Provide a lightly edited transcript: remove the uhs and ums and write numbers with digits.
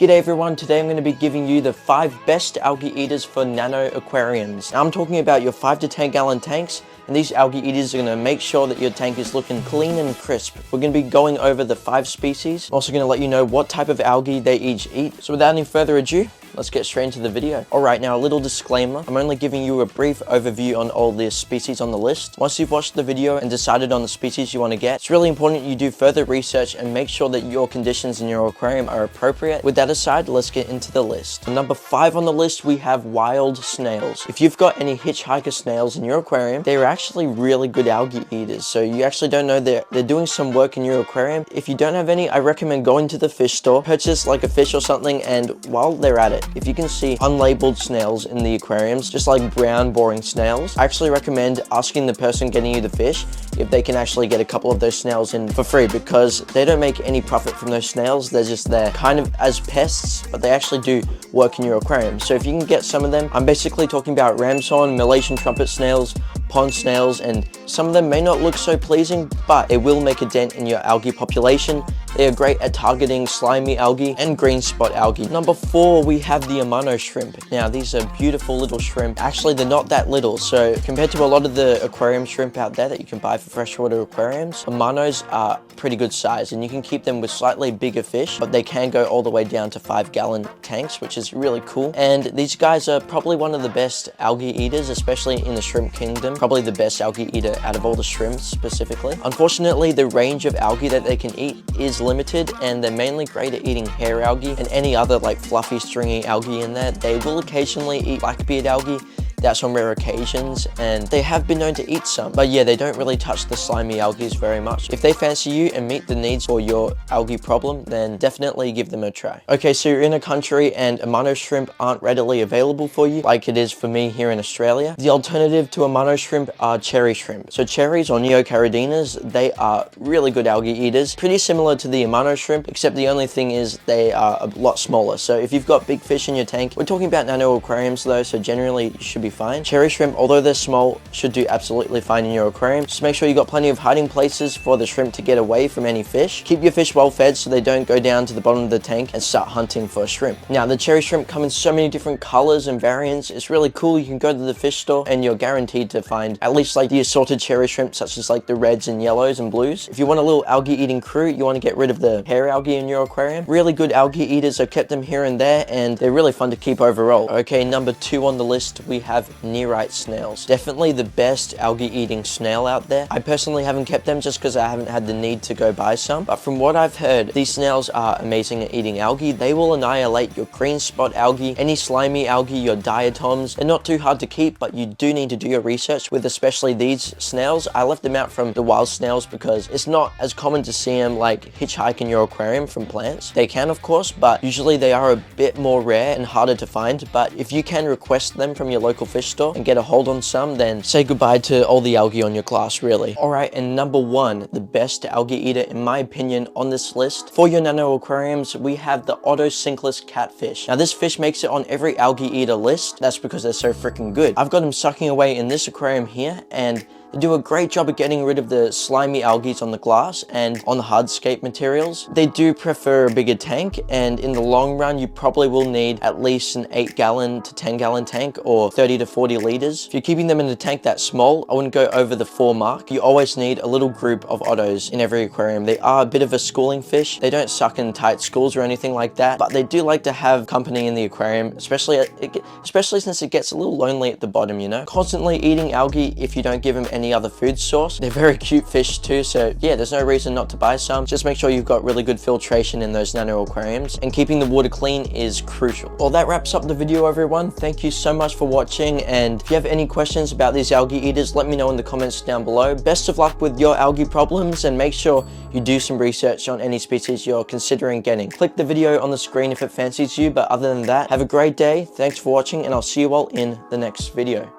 G'day everyone, today I'm going to be giving you the 5 best algae eaters for nano aquariums. Now I'm talking about your 5 to 10 gallon tanks, and these algae eaters are going to make sure that your tank is looking clean and crisp. We're going to be going over the 5 species. I'm also going to let you know what type of algae they each eat. So without any further ado, let's get straight into the video. Alright, now a little disclaimer. I'm only giving you a brief overview on all the species on the list. Once you've watched the video and decided on the species you want to get, it's really important you do further research and make sure that your conditions in your aquarium are appropriate. With that aside, let's get into the list. Number 5 on the list, we have wild snails. If you've got any hitchhiker snails in your aquarium, they're actually really good algae eaters. So you actually don't know they're doing some work in your aquarium. If you don't have any, I recommend going to the fish store, purchase like a fish or something, and while they're at it, if you can see unlabeled snails in the aquariums, just like brown, boring snails, I actually recommend asking the person getting you the fish if they can actually get a couple of those snails in for free, because they don't make any profit from those snails. They're just there kind of as pests, but they actually do work in your aquarium. So if you can get some of them, I'm basically talking about ramshorn, Malaysian trumpet snails, pond snails, and some of them may not look so pleasing, but it will make a dent in your algae population. They are great at targeting slimy algae and green spot algae. Number 4, we have the amano shrimp. Now these are beautiful little shrimp. Actually, they're not that little. So compared to a lot of the aquarium shrimp out there that you can buy for freshwater aquariums, amanos are pretty good size, and you can keep them with slightly bigger fish, but they can go all the way down to 5-gallon tanks, which is really cool. And these guys are probably one of the best algae eaters, especially in the shrimp kingdom. Probably the best algae eater out of all the shrimps specifically. Unfortunately, the range of algae that they can eat is limited, and they're mainly great at eating hair algae and any other like fluffy stringy algae in there. They will occasionally eat blackbeard algae. That's on rare occasions, and they have been known to eat some, but yeah, they don't really touch the slimy algae very much. If they fancy you and meet the needs for your algae problem, then definitely give them a try. Okay, so you're in a country and amano shrimp aren't readily available for you, like it is for me here in Australia. The alternative to amano shrimp are cherry shrimp. So cherries, or neocaradinas, they are really good algae eaters, pretty similar to the amano shrimp, except the only thing is they are a lot smaller. So if you've got big fish in your tank, we're talking about nano aquariums though, so generally you should be fine. Cherry shrimp, although they're small, should do absolutely fine in your aquarium. Just make sure you got plenty of hiding places for the shrimp to get away from any fish. Keep your fish well fed so they don't go down to the bottom of the tank and start hunting for shrimp. Now, the cherry shrimp come in so many different colors and variants. It's really cool. You can go to the fish store and you're guaranteed to find at least like the assorted cherry shrimp, such as like the reds and yellows and blues. If you want a little algae eating crew, you want to get rid of the hair algae in your aquarium, really good algae eaters. I've kept them here and there, and they're really fun to keep overall. Okay, number 2 on the list, we have nearite snails. Definitely the best algae eating snail out there. I personally haven't kept them just because I haven't had the need to go buy some, but from what I've heard, these snails are amazing at eating algae. They will annihilate your green spot algae, any slimy algae, your diatoms. They're not too hard to keep, but you do need to do your research with especially these snails. I left them out from the wild snails because it's not as common to see them like hitchhike in your aquarium from plants. They can, of course, but usually they are a bit more rare and harder to find. But if you can request them from your local fish store and get a hold on some, then say goodbye to all the algae on your glass, really. Alright, and number 1, the best algae eater in my opinion on this list for your nano aquariums, we have the Otocinclus catfish. Now this fish makes it on every algae eater list. That's because they're so freaking good. I've got them sucking away in this aquarium here, and they do a great job of getting rid of the slimy algae on the glass and on the hardscape materials. They do prefer a bigger tank, and in the long run, you probably will need at least an 8-gallon to 10-gallon tank, or 30 to 40 liters. If you're keeping them in a tank that small, I wouldn't go over the 4 mark. You always need a little group of Ottos in every aquarium. They are a bit of a schooling fish. They don't suck in tight schools or anything like that, but they do like to have company in the aquarium, especially since it gets a little lonely at the bottom, you know? Constantly eating algae if you don't give them any other food source. They're very cute fish too, so yeah, there's no reason not to buy some. Just make sure you've got really good filtration in those nano aquariums, and keeping the water clean is crucial. Well, that wraps up the video, everyone. Thank you so much for watching, and if you have any questions about these algae eaters, let me know in the comments down below. Best of luck with your algae problems, and make sure you do some research on any species you're considering getting. Click the video on the screen if it fancies you, but other than that, have a great day. Thanks for watching, and I'll see you all in the next video.